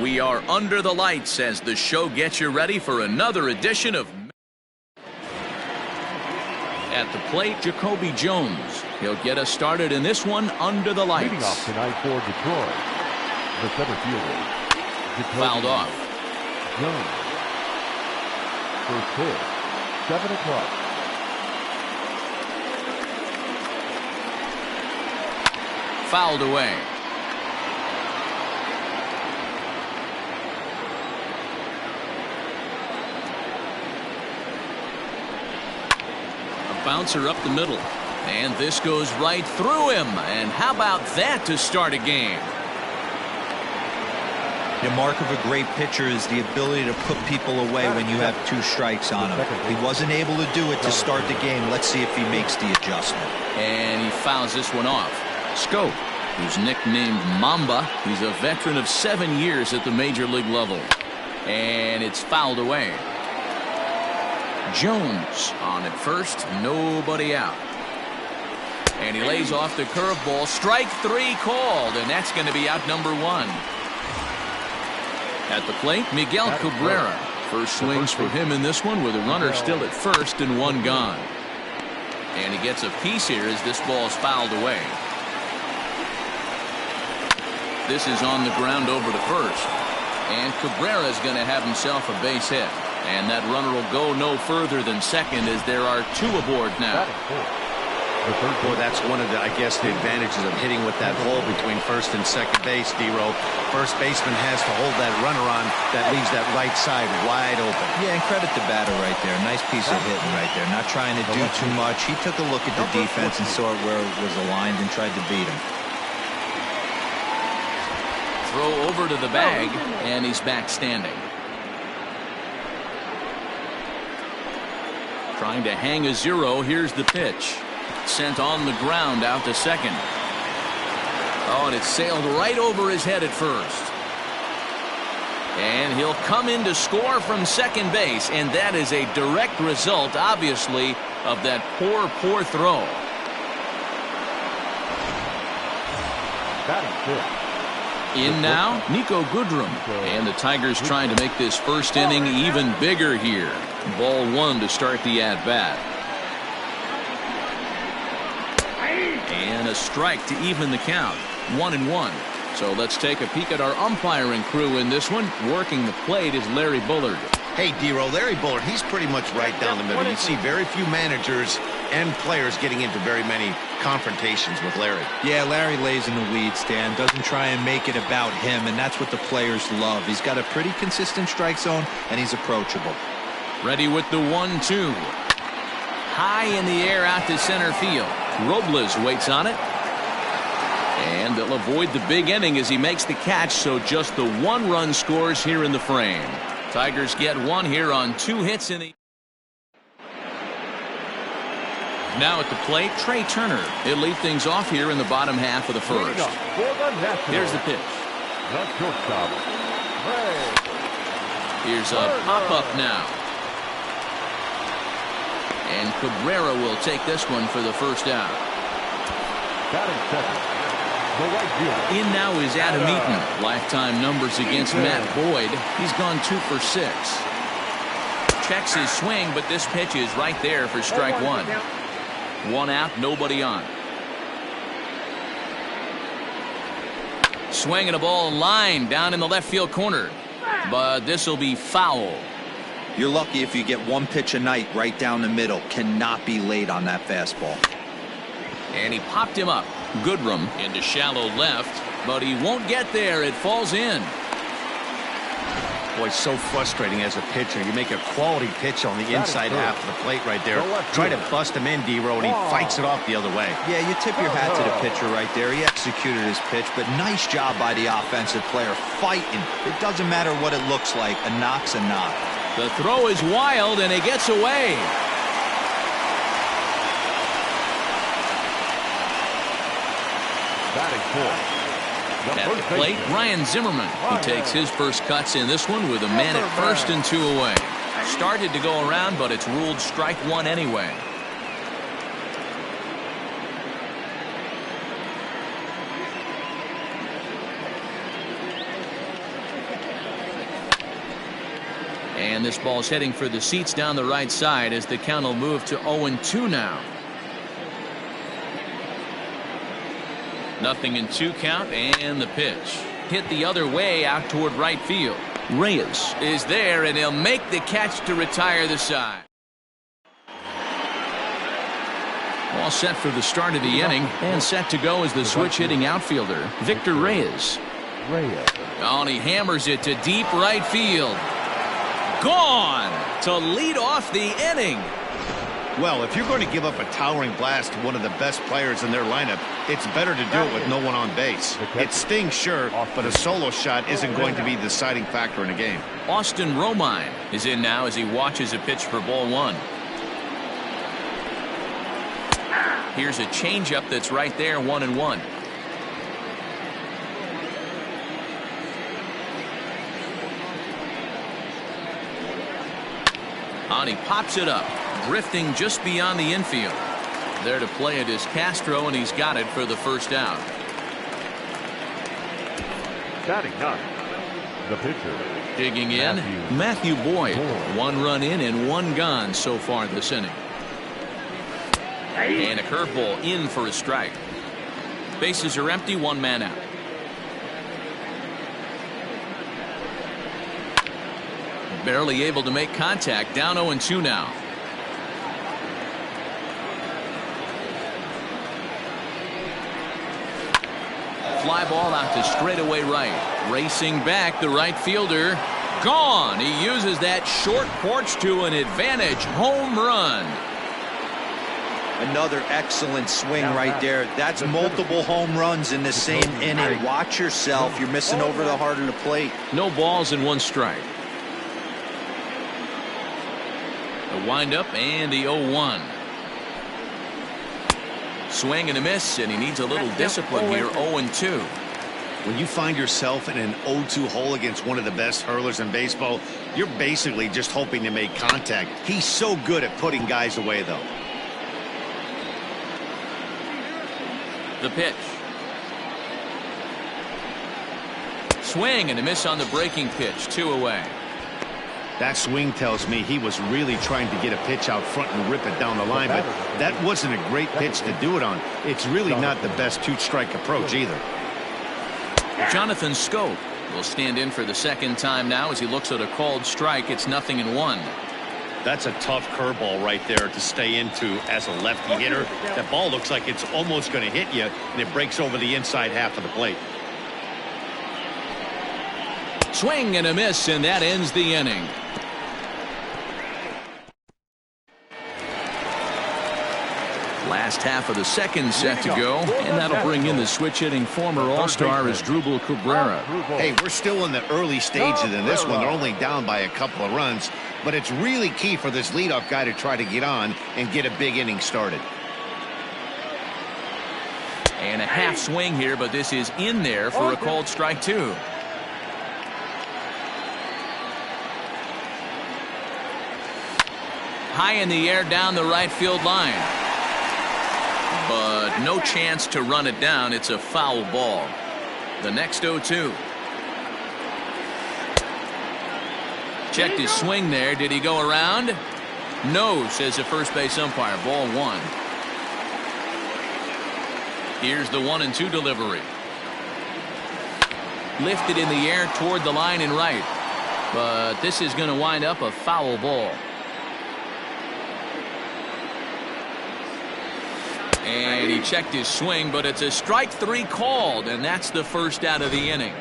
We are under the lights as the show gets you ready for another edition of... At the plate, Jacoby Jones. He'll get us started in this one under the lights. Leading off tonight for Detroit, the center fielder, Jacoby Fouled off. Jones. First pitch, 7 o'clock. Fouled away. Bouncer up the middle, and this goes right through him. And how about that to start a game? The mark of a great pitcher is the ability to put people away when you have 2 strikes on him. He wasn't able to do it to start the game. Let's see if he makes the adjustment. And he fouls this one off. Schoop, who's nicknamed Mamba, he's a veteran of 7 years at the major league level, and it's fouled away. Jones on at first, nobody out. And he lays off the curveball. Strike 3 called, and that's going to be out number 1. At the plate, Miguel Cabrera. First swings for him in this one with a runner still at first and 1 gone. And he gets a piece here as this ball's fouled away. This is on the ground over to first. And Cabrera is going to have himself a base hit. And that runner will go no further than second as there are 2 aboard now. Boy, that's one of the, I guess, the advantages of hitting with that hole between first and second base, D-Row. First baseman has to hold that runner on that leaves that right side wide open. Yeah, and credit the batter right there. Nice piece of hitting right there. Not trying to do too much. He took a look at the defense and saw where it was aligned and tried to beat him. Throw over to the bag, and he's back standing. Trying to hang a 0. Here's the pitch. Sent on the ground out to second. Oh, and it sailed right over his head at first. And he'll come in to score from second base, and that is a direct result, obviously, of that poor throw. In now, Niko Goodrum. And the Tigers trying to make this first inning even bigger here. Ball 1 to start the at-bat. And a strike to even the count. 1-1. So let's take a peek at our umpiring crew in this one. Working the plate is Larry Bullard. Hey, D-Row, Larry Bullard, he's pretty much right down the middle. You see very few managers and players getting into very many confrontations with Larry. Yeah, Larry lays in the weeds, Dan. Doesn't try and make it about him, and that's what the players love. He's got a pretty consistent strike zone, and he's approachable. Ready with the 1-2. High in the air out to center field. Robles waits on it. And they'll avoid the big inning as he makes the catch, so just the 1 run scores here in the frame. Tigers get 1 here on 2 hits in the... Now at the plate, Trey Turner. He'll lead things off here in the bottom half of the first. Here's the pitch. Here's a pop-up now. And Cabrera will take this one for the first out. In now is Adam Eaton. Lifetime numbers against Matt Boyd. He's gone 2 for 6. Checks his swing, but this pitch is right there for strike 1. 1 out, nobody on. Swinging a ball line down in the left field corner. But this will be foul. You're lucky if you get 1 pitch a night right down the middle. Cannot be late on that fastball. And he popped him up. Goodrum into shallow left, but he won't get there. It falls in. Boy, so frustrating as a pitcher. You make a quality pitch on the inside half of the plate right there. Try to bust him in, D-Row, and he fights it off the other way. Yeah, you tip your hat to the pitcher right there. He executed his pitch, but nice job by the offensive player fighting. It doesn't matter what it looks like. A knock's a knock. The throw is wild, and it gets away. At the plate, Ryan Zimmerman. He takes his first cuts in this one with a man at first and 2 away. Started to go around, but it's ruled strike 1 anyway. And this ball's heading for the seats down the right side as the count will move to 0-2 now. 0-2 count, and the pitch. Hit the other way out toward right field. Reyes is there, and he'll make the catch to retire the side. All set for the start of the inning, and set to go as the switch-hitting outfielder, Victor Reyes. Oh, and he hammers it to deep right field. Gone to lead off the inning. Well, if you're going to give up a towering blast to one of the best players in their lineup, it's better to do it with no one on base. It stings, sure, but a solo shot isn't going to be the deciding factor in a game. Austin Romine is in now as he watches a pitch for ball one. Here's a changeup that's right there, 1-1. And he pops it up, drifting just beyond the infield. There to play it is Castro, and he's got it for the first out. Batting ninth, the pitcher. Digging in, Matthew Boyd. 1 run in and 1 gone so far this inning. And a curveball in for a strike. Bases are empty, 1 man out. Barely able to make contact, down 0-2 now. Fly ball out to straightaway right. Racing back, the right fielder. Gone. He uses that short porch to an advantage home run. Another excellent swing right there. That's multiple home runs in the same inning. Watch yourself. You're missing over the heart of the plate. No balls and 1 strike. The windup and the 0-1. Swing and a miss, and he needs a little discipline here. 0-2. When you find yourself in an 0-2 hole against one of the best hurlers in baseball, you're basically just hoping to make contact. He's so good at putting guys away, though. The pitch. Swing and a miss on the breaking pitch. 2 away. That swing tells me he was really trying to get a pitch out front and rip it down the line, but that wasn't a great pitch to do it on. It's really not the best 2-strike approach either. Jonathan Schoop will stand in for the second time now as he looks at a called strike. It's 0-1. That's a tough curveball right there to stay into as a lefty hitter. That ball looks like it's almost going to hit you, and it breaks over the inside half of the plate. Swing and a miss, and that ends the inning. Last half of the second set to go, and that'll bring in the switch-hitting former All-Star Asdrubal Cabrera. Hey, we're still in the early stages in this one. They're only down by a couple of runs, but it's really key for this leadoff guy to try to get on and get a big inning started. And a half swing here, but this is in there for a called strike 2. High in the air down the right field line. But no chance to run it down. It's a foul ball. The next 0-2. Checked his swing there. Did he go around? No, says the first base umpire. Ball 1. Here's the 1-2 delivery. Lifted in the air toward the line and right. But this is going to wind up a foul ball. And he checked his swing, but it's a strike 3 called, and that's the first out of the inning.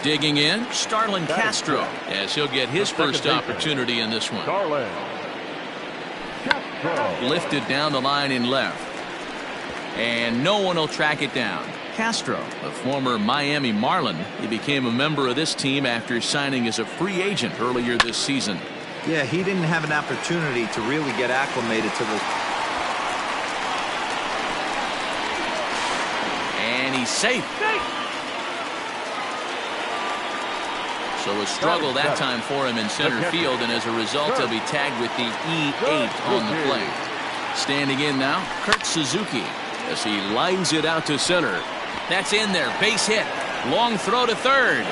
Digging in, Starlin Castro, as he'll get his first opportunity in this one. Lifted down the line in left. And no one will track it down. Castro, a former Miami Marlin, he became a member of this team after signing as a free agent earlier this season. Yeah, he didn't have an opportunity to really get acclimated to the... He's safe. So a struggle that time for him in center field, and as a result he'll be tagged with the E8 on the play. Standing in now, Kurt Suzuki as he lines it out to center. That's in there. Base hit. Long throw to third.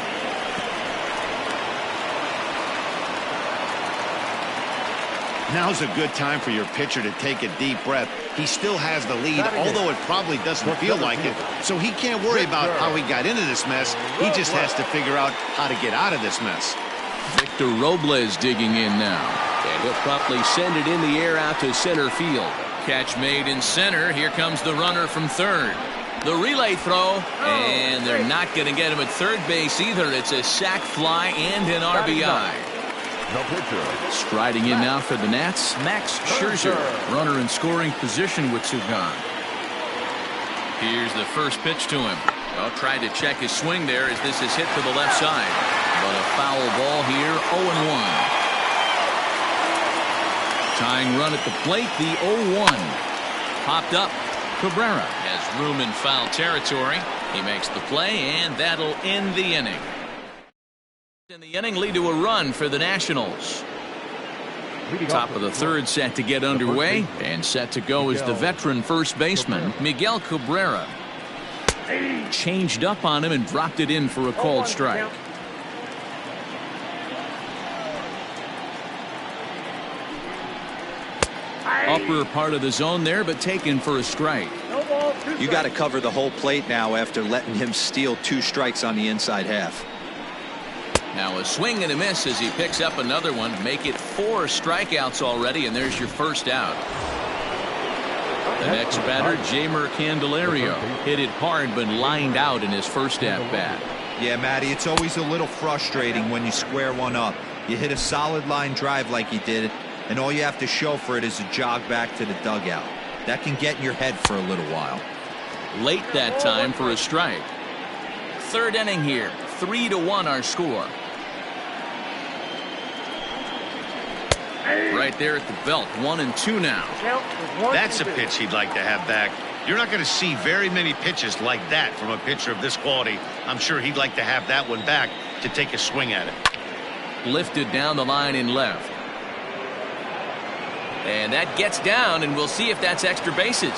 Now's a good time for your pitcher to take a deep breath. He still has the lead, although it probably doesn't feel like it. So he can't worry about how he got into this mess. He just has to figure out how to get out of this mess. Victor Robles digging in now. And he'll promptly send it in the air out to center field. Catch made in center. Here comes the runner from third. The relay throw, and they're not going to get him at third base either. It's a sac fly and an RBI. Striding in now for the Nats, Max Scherzer. Runner in scoring position with two gone. Here's the first pitch to him. Well, tried to check his swing there as this is hit to the left side. But a foul ball here, 0-1. Tying run at the plate, the 0-1. Popped up. Cabrera has room in foul territory. He makes the play, and that'll end the inning. In the inning, lead to a run for the Nationals. Top of the third set to get underway, and set to go is the veteran first baseman, Miguel Cabrera. Changed up on him and dropped it in for a called strike. Upper part of the zone there, but taken for a strike. You got to cover the whole plate now after letting him steal 2 strikes on the inside half. Now a swing and a miss as he picks up another one. Make it 4 strikeouts already, and there's your first out. The next batter, Jeimer Candelario. Hit it hard, but lined out in his first at-bat. Yeah, Matty, it's always a little frustrating when you square one up. You hit a solid line drive like he did, and all you have to show for it is a jog back to the dugout. That can get in your head for a little while. Late that time for a strike. Third inning here. 3-1 our score. Right there at the belt. 1-2 now. That's a pitch he'd like to have back. You're not going to see very many pitches like that from a pitcher of this quality. I'm sure he'd like to have that one back to take a swing at it. Lifted down the line in left. And that gets down, and we'll see if that's extra bases.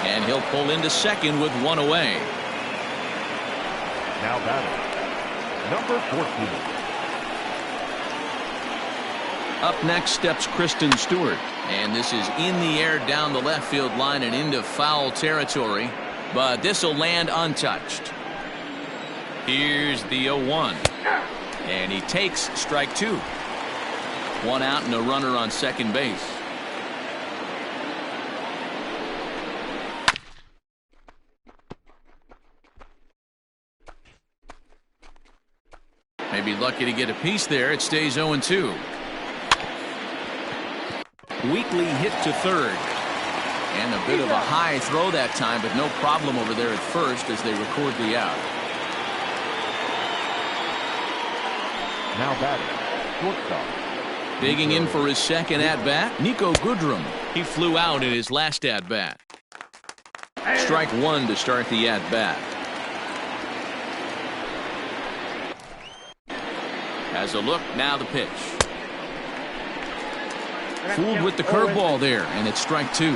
And he'll pull into second with one away. Now batting, number 14. Up next steps Kristen Stewart. And this is in the air down the left field line and into foul territory. But this will land untouched. Here's the 0-1. And he takes strike 2. One out and a runner on second base. Maybe lucky to get a piece there. It stays 0-2. Weekly hit to third. And a bit of a high throw that time, but no problem over there at first as they record the out. Now batting, shortstop. Digging in for his second at-bat, Nico Goodrum. He flew out in his last at-bat. Strike 1 to start the at-bat. Has a look, now the pitch. Fooled with the curveball there, and it's strike 2.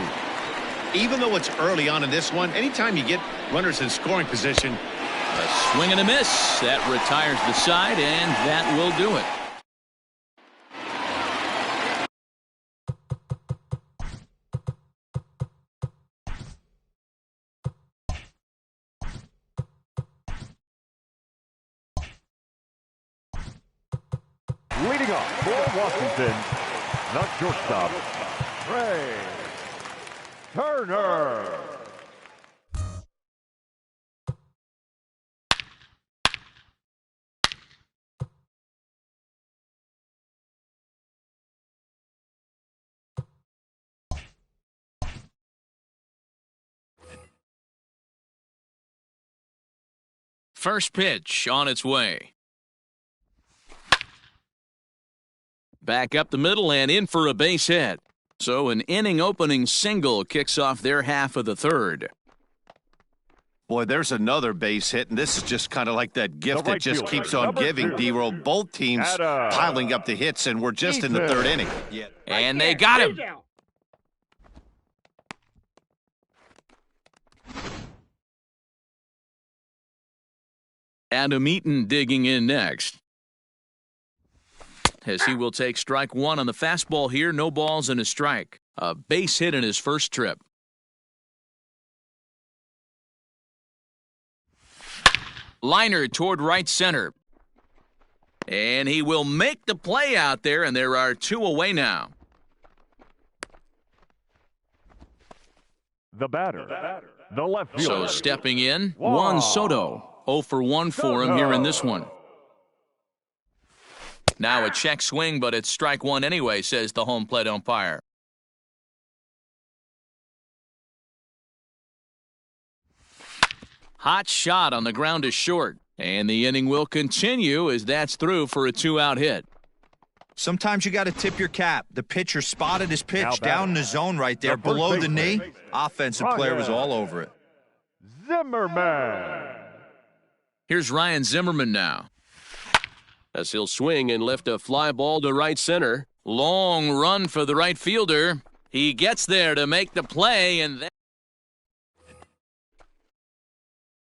Even though it's early on in this one, anytime you get runners in scoring position. A swing and a miss. That retires the side, and that will do it. Leading off for Washington, not shortstop, Trea Turner. First pitch on its way. Back up the middle and in for a base hit. So an inning-opening single kicks off their half of the third. Boy, there's another base hit, and this is just kind of like that gift that just keeps on giving, D-Roll. Both teams piling up the hits, and we're just in the third inning. Yeah. And they got him. Adam Eaton digging in next. as he will take strike one on the fastball here. No balls and a strike. A base hit in his first trip. Liner toward right center. And he will make the play out there, and there are two away now. The batter, the left fielder. So stepping in, Juan Soto. 0 for 1 for him here in this one. Now a check swing, but it's strike one anyway, says the home plate umpire. Hot shot on the ground to short. And the inning will continue as that's through for a 2-out hit. Sometimes you got to tip your cap. The pitcher spotted his pitch down in the zone right there, below the knee. Offensive player was all over it. Zimmerman. Here's Ryan Zimmerman now, as he'll swing and lift a fly ball to right center. Long run for the right fielder. He gets there to make the play, and then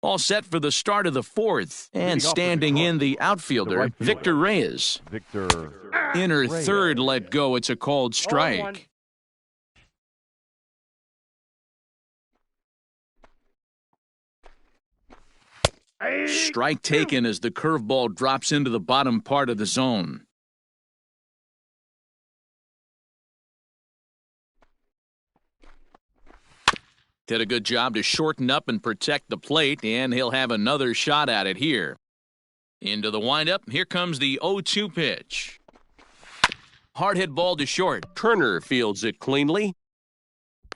all set for the start of the fourth. And standing in the outfielder, Victor Reyes. Inner third let go. It's a called strike. Strike taken as the curveball drops into the bottom part of the zone. Did a good job to shorten up and protect the plate, and he'll have another shot at it here. Into the windup, here comes the 0-2 pitch. Hard hit ball to short. Turner fields it cleanly.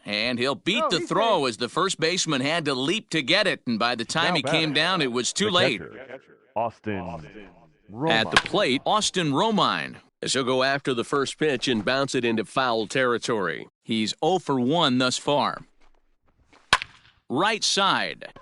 And he'll beat the throw as the first baseman had to leap to get it, and by the time he came down, it was too late. At the plate, Austin Romine, as he'll go after the first pitch and bounce it into foul territory. He's 0 for 1 thus far. Right side.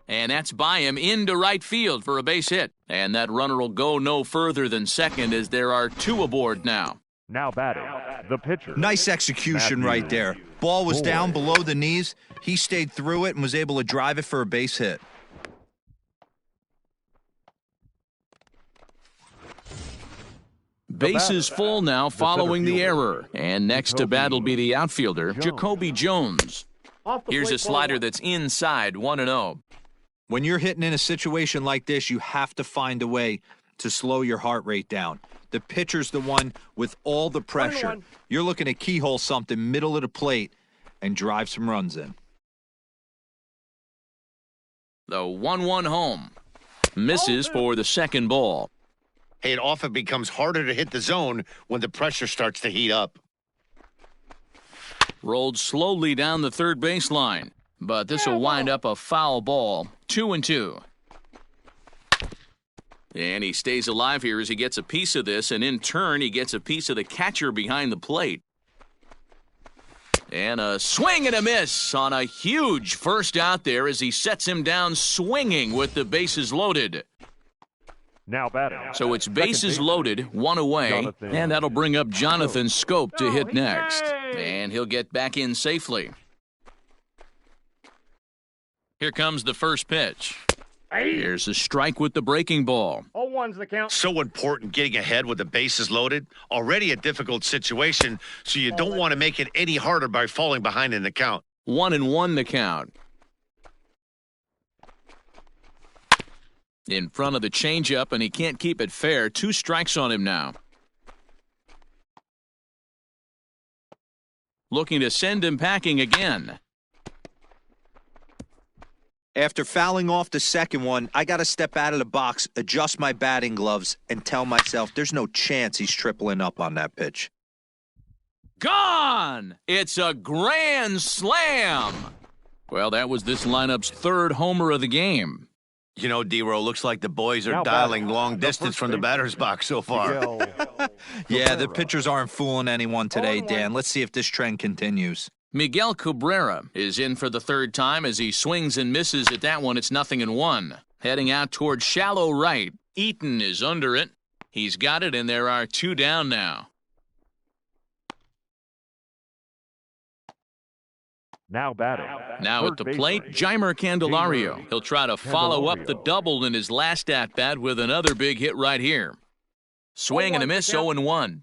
And that's by him into right field for a base hit. And that runner will go no further than second as there are two aboard now. Now batting, the pitcher. Nice execution right there. Ball was down below the knees. He stayed through it and was able to drive it for a base hit. Bases full now following the error. And next to bat will be the outfielder, Jacoby Jones. Here's a slider that's inside, 1-0. When you're hitting in a situation like this, you have to find a way to slow your heart rate down. The pitcher's the one with all the pressure. You're looking to keyhole something middle of the plate and drive some runs in. The 1-1 home. Misses for the second ball. Hey, it often becomes harder to hit the zone when the pressure starts to heat up. Rolled slowly down the third baseline, but this will wind up a foul ball. 2-2. And he stays alive here as he gets a piece of this, and in turn he gets a piece of the catcher behind the plate. And a swing and a miss on a huge first out there as he sets him down swinging with the bases loaded. Now batting. So it's bases loaded, one away, and that'll bring up Jonathan Schoop to hit next. And he'll get back in safely. Here comes the first pitch. Here's a strike with the breaking ball. 0-1's the count. So important getting ahead with the bases loaded. Already a difficult situation, so you don't want to make it any harder by falling behind in the count. 1-1 the count. In front of the changeup, and he can't keep it fair. 2 strikes on him now. Looking to send him packing again. After fouling off the second one, I got to step out of the box, adjust my batting gloves, and tell myself there's no chance he's tripling up on that pitch. Gone! It's a grand slam! Well, that was this lineup's third homer of the game. You know, D-Row, looks like the boys are dialing long distance from the batter's box so far. Yeah, the pitchers aren't fooling anyone today, Dan. Let's see if this trend continues. Miguel Cabrera is in for the third time as he swings and misses at that one. It's 0-1. Heading out towards shallow right. Eaton is under it. He's got it, and there are 2 down now. Now batting. Now at the plate, Jeimer Candelario. He'll try to follow up the double in his last at-bat with another big hit right here. Swing and a miss, 0-1.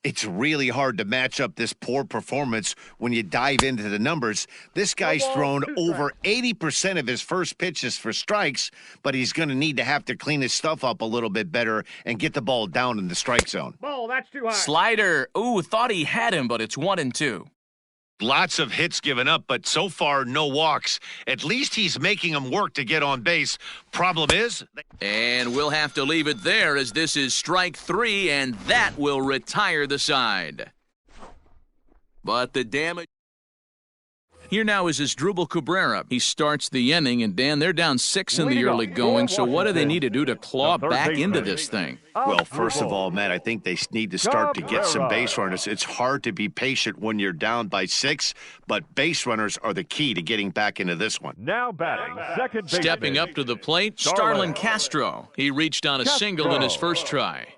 It's really hard to match up this poor performance when you dive into the numbers. This guy's thrown over 80% of his first pitches for strikes, but he's going to have to clean his stuff up a little bit better and get the ball down in the strike zone. Ball, that's too high. Slider. Ooh, thought he had him, but it's 1-2. Lots of hits given up, but so far no walks. At least he's making them work to get on base. Problem is... And we'll have to leave it there as this is strike 3, and that will retire the side. But the damage... Here now is Asdrubal Cabrera. He starts the inning, and Dan, they're down 6 in the early going, so what do they need to do to claw back into this thing? Well, first of all, Matt, I think they need to start to get some base runners. It's hard to be patient when you're down by 6, but base runners are the key to getting back into this one. Now batting, second baseman. Stepping up to the plate, Starlin Castro. He reached on a single in his first try.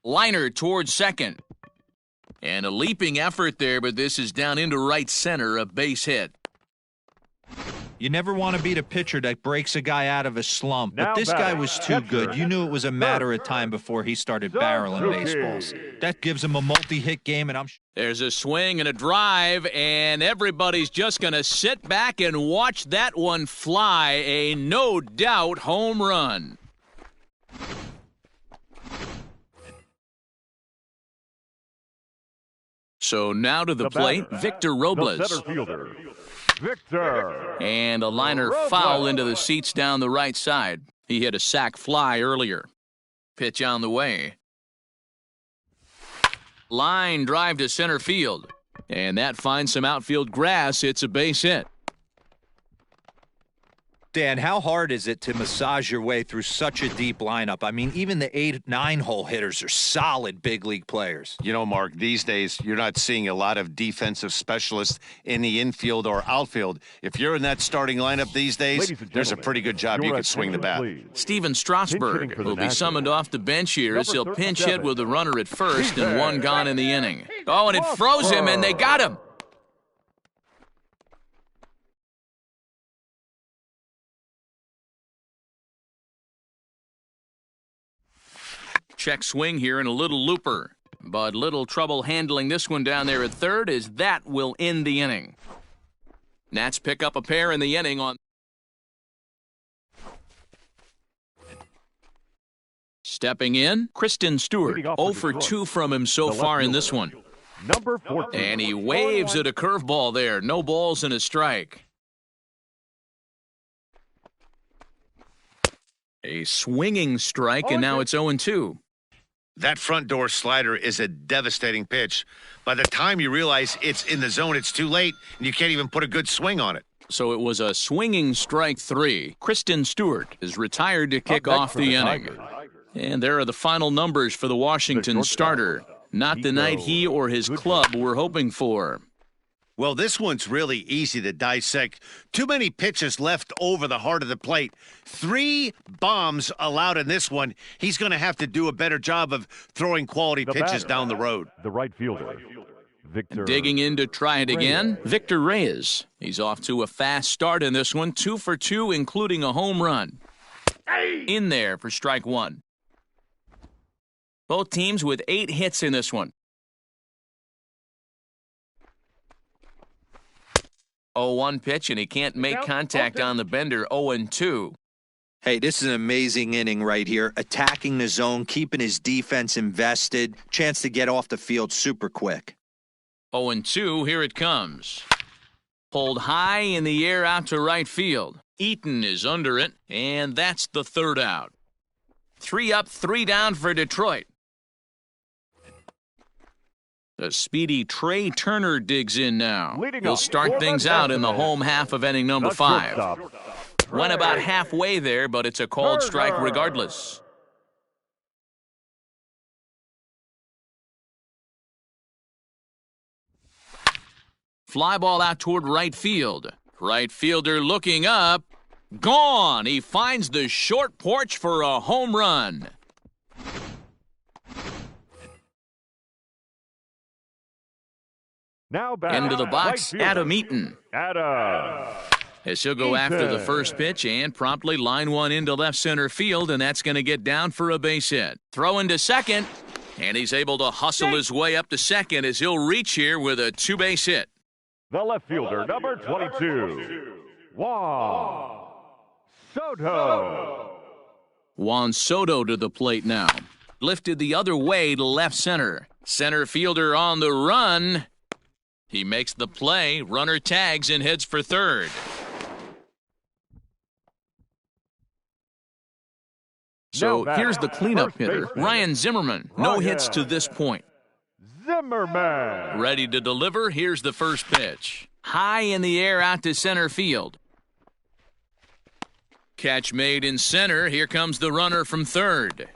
Liner towards second. And a leaping effort there, but this is down into right center, a base hit. You never want to beat a pitcher that breaks a guy out of a slump, but this guy was too good. You knew it was a matter of time before he started barreling baseballs. That gives him a multi-hit game, and There's a swing and a drive, and everybody's just going to sit back and watch that one fly. A no-doubt home run. So now to the plate, Victor Robles. The center fielder, Victor. And a liner foul into the seats down the right side. He hit a sac fly earlier. Pitch on the way. Line drive to center field. And that finds some outfield grass. It's a base hit. Dan, how hard is it to massage your way through such a deep lineup? I mean, even the 8-9 hole hitters are solid big league players. You know, Mark, these days you're not seeing a lot of defensive specialists in the infield or outfield. If you're in that starting lineup these days, there's a pretty good job you can swing the bat. Steven Strasburg will be summoned off the bench here as he'll pinch hit with the runner at first and one gone in the inning. Oh, and it froze him, and they got him. Check swing here and a little looper. But little trouble handling this one down there at third as that will end the inning. Nats pick up a pair in the inning on... Stepping in, Kristen Stewart. 0 for 2 from him so far in this one. Number 14. And he waves at a curveball there. No balls and a strike. A swinging strike, and now it's 0-2. That front door slider is a devastating pitch. By the time you realize it's in the zone, it's too late, and you can't even put a good swing on it. So it was a swinging strike 3. Kristen Stewart is retired to kick off the inning. And there are the final numbers for the Washington starter. Not the night he or his club were hoping for. Well, this one's really easy to dissect. Too many pitches left over the heart of the plate. 3 bombs allowed in this one. He's going to have to do a better job of throwing quality pitches down the road. The right fielder, Victor. Digging in to try it again, Victor Reyes. He's off to a fast start in this one. 2 for 2, including a home run. In there for strike 1. Both teams with 8 hits in this one. 0-1 pitch, and he can't make contact on the bender. 0-2. Hey, this is an amazing inning right here. Attacking the zone, keeping his defense invested. Chance to get off the field super quick. 0-2, here it comes. Pulled high in the air out to right field. Eaton is under it, and that's the third out. 3 up, 3 down for Detroit. The speedy Trey Turner digs in now. He'll start things out in the home half of inning number 5. Went about halfway there, but it's a called strike regardless. Fly ball out toward right field. Right fielder looking up. Gone. He finds the short porch for a home run. Now back Into the box, right Adam Eaton. Adam. As he'll go after the first pitch and promptly line one into left center field, and that's going to get down for a base hit. Throw into second, and he's able to hustle his way up to second as he'll reach here with a two-base hit. The left fielder, number 22, Juan Soto. Juan Soto to the plate now. Lifted the other way to left center. Center fielder on the run. He makes the play, runner tags and heads for third. So here's the cleanup hitter, Ryan Zimmerman. No hits to this point. Zimmerman. Ready to deliver. Here's the first pitch. High in the air out to center field. Catch made in center. Here comes the runner from third.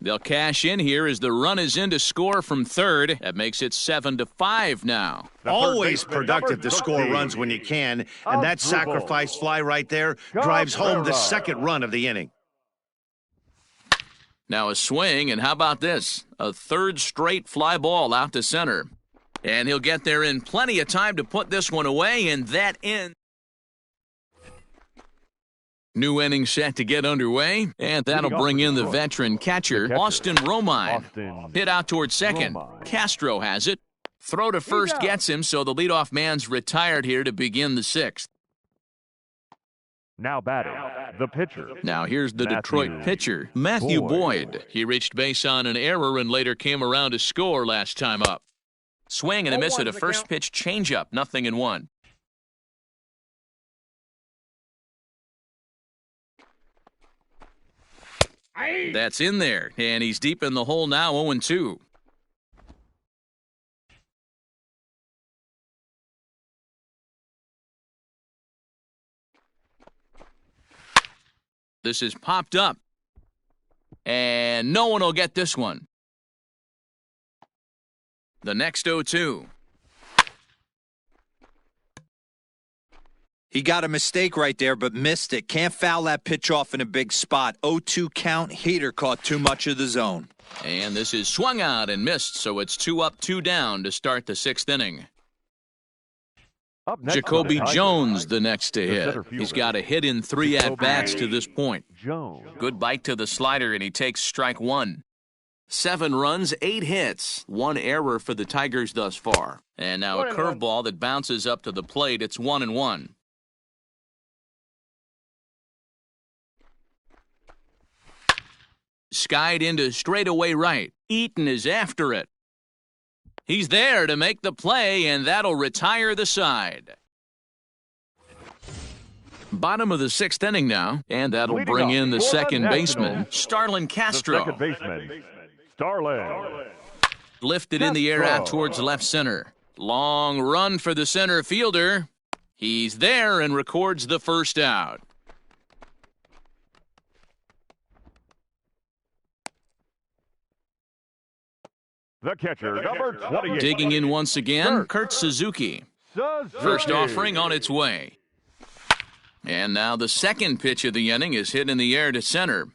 They'll cash in here as the run is in to score from third. That makes it 7-5 now. Always productive to score runs when you can, and that sacrifice fly right there drives home the second run of the inning. Now a swing, and how about this? A third straight fly ball out to center. And he'll get there in plenty of time to put this one away, and that ends. New inning set to get underway, and that'll bring in the veteran catcher, Austin Romine. Hit out towards second. Castro has it. Throw to first gets him, so the leadoff man's retired here to begin the sixth. Now batting, the pitcher. Now here's the Detroit pitcher, Matthew Boyd. He reached base on an error and later came around to score last time up. Swing and a miss at a first pitch changeup, 0-1. That's in there, and he's deep in the hole now, 0-2. This is popped up, and no one will get this one. The next 0-2. He got a mistake right there, but missed it. Can't foul that pitch off in a big spot. 0-2 count. Hader caught too much of the zone. And this is swung out and missed, so it's 2 up, 2 down to start the sixth inning. Jacoby Jones the next to hit. He's got a hit in 3 at-bats to this point. Good bite to the slider, and he takes strike 1. 7 runs, 8 hits, 1 error for the Tigers thus far. And now a curveball that bounces up to the plate. It's 1-1. Skied into straightaway right. Eaton is after it. He's there to make the play, and that'll retire the side. Bottom of the sixth inning now, and that'll bring in the second baseman, Starlin Castro. The second baseman, Starlin. Lifted in the air out towards left center. Long run for the center fielder. He's there and records the first out. The catcher, number 28. Digging in once again, Kurt Suzuki. First offering on its way. And now the second pitch of the inning is hit in the air to center.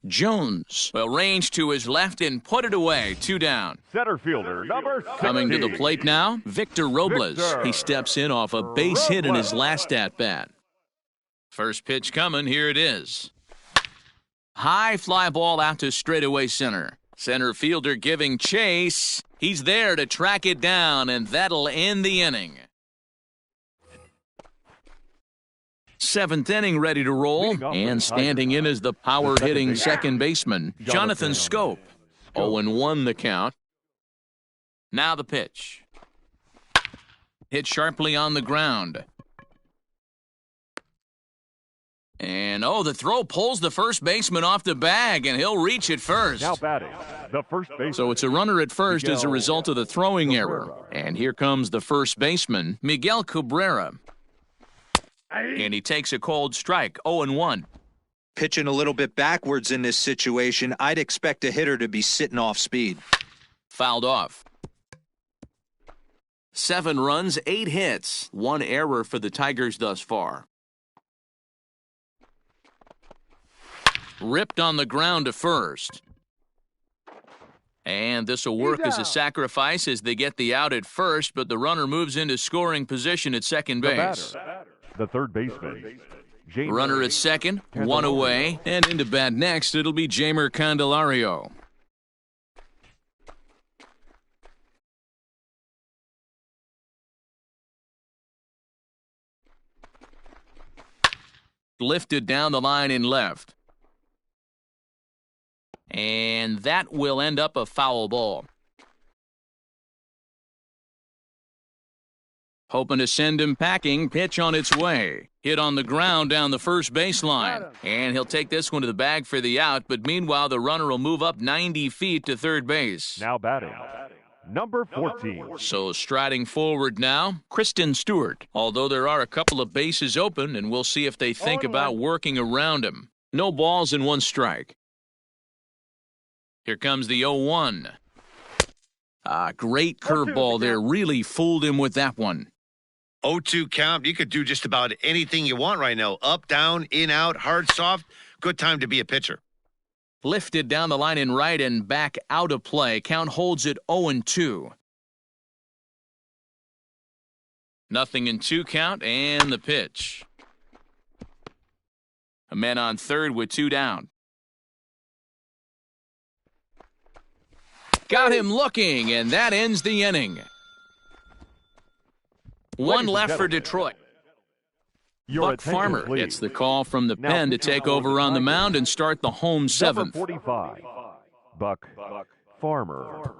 Jones will range to his left and put it away. 2 down. Center fielder, number 60. Coming to the plate now, Victor Robles. He steps in off a base hit in his last at-bat. First pitch coming, here it is. High fly ball out to straightaway center. Center fielder giving chase. He's there to track it down, and that'll end the inning. 7th inning ready to roll, and standing in is the power-hitting second baseman, Jonathan Schoop. 0-1 the count. Now the pitch. Hit sharply on the ground. And, the throw pulls the first baseman off the bag, and he'll reach it first. Now batting, the first baseman. So it's a runner at first as a result of the throwing error. And here comes the first baseman, Miguel Cabrera. And he takes a cold strike, 0-1. Pitching a little bit backwards in this situation, I'd expect a hitter to be sitting off speed. Fouled off. 7 runs, 8 hits, 1 error for the Tigers thus far. Ripped on the ground to first. And this will work as a sacrifice as they get the out at first, but the runner moves into scoring position at second base. The third baseman, Jamer. Runner at second, one away, and into bat next, it'll be Jeimer Candelario. Lifted down the line in left. And that will end up a foul ball. Hoping to send him packing. Pitch on its way. Hit on the ground down the first baseline. And he'll take this one to the bag for the out. But meanwhile, the runner will move up 90 feet to third base. Now batting, number 14. So striding forward now, Kristen Stewart. Although there are a couple of bases open, and we'll see if they think about working around him. No balls and one strike. Here comes the 0-1. Great curveball there. Really fooled him with that one. 0-2 count. You could do just about anything you want right now. Up, down, in, out, hard, soft. Good time to be a pitcher. Lifted down the line in right and back out of play. Count holds it 0-2. Nothing in 2 count and the pitch. A man on third with 2 down. Got him looking, and that ends the inning. One left for Detroit. Buck Farmer gets the call from the pen to take over on the mound and start the home 7th. Number 45, Buck Farmer.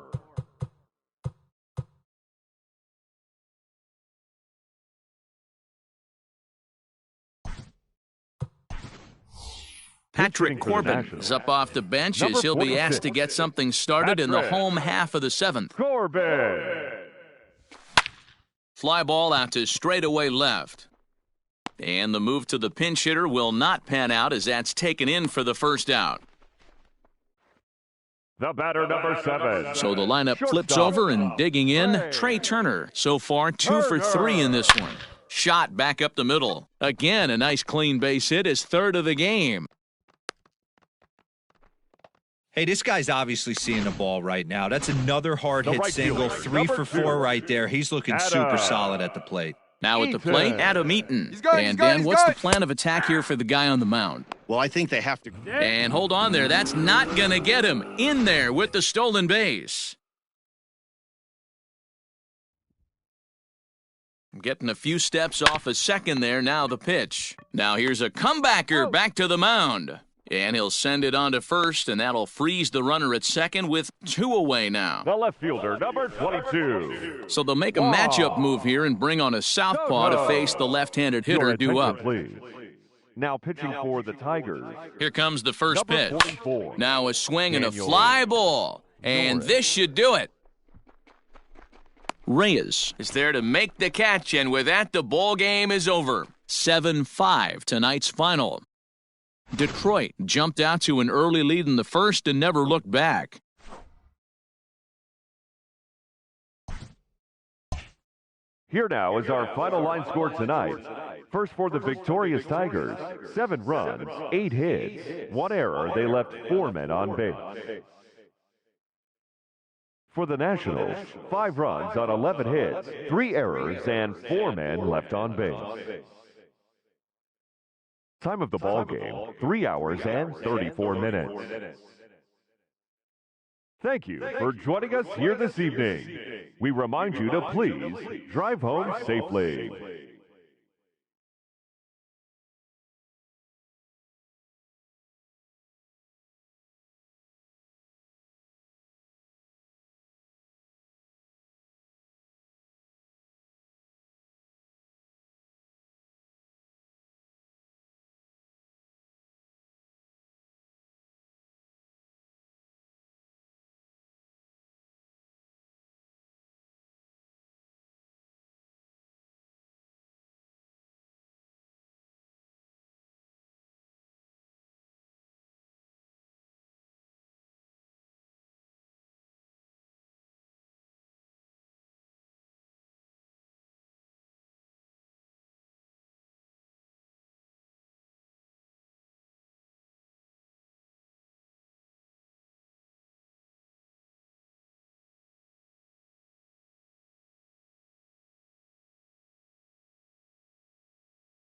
Patrick Corbin is up off the bench as he'll be asked to get something started in the home half of the 7th. Corbin. Fly ball out to straightaway left. And the move to the pinch hitter will not pan out as that's taken in for the first out. The batter, number 7. So the lineup flips over and digging in, Trey Turner. So far, 2 for 3 in this one. Shot back up the middle. Again, a nice clean base hit, his 3rd of the game. Hey, this guy's obviously seeing the ball right now. That's another hard hit single. 3 for 4 right there. He's looking super solid at the plate. Now at the plate, Adam Eaton. And Dan, what's the plan of attack here for the guy on the mound? Well, I think they have to. And hold on there. That's not going to get him in there with the stolen base. Getting a few steps off a second there. Now the pitch. Now here's a comebacker back to the mound. And he'll send it on to first, and that'll freeze the runner at second with 2 away now. The left fielder, number 22. So they'll make a matchup move here and bring on a southpaw to face the left-handed hitter due up. Please. Now pitching for the Tigers. Here comes the first pitch. 44. Now a swing and a fly ball. And this should do it. Reyes is there to make the catch, and with that, the ball game is over. 7-5, tonight's final. Detroit jumped out to an early lead in the first and never looked back. Here now is our final line score tonight. First for the victorious Tigers, 7 runs, 8 hits, 1 error. They left 4 men on base. For the Nationals, 5 runs on 11 hits, 3 errors, and 4 men left on base. Time of the ball game, 3 hours and 34 minutes. Thank you for joining us here this evening. We remind you to please drive home safely.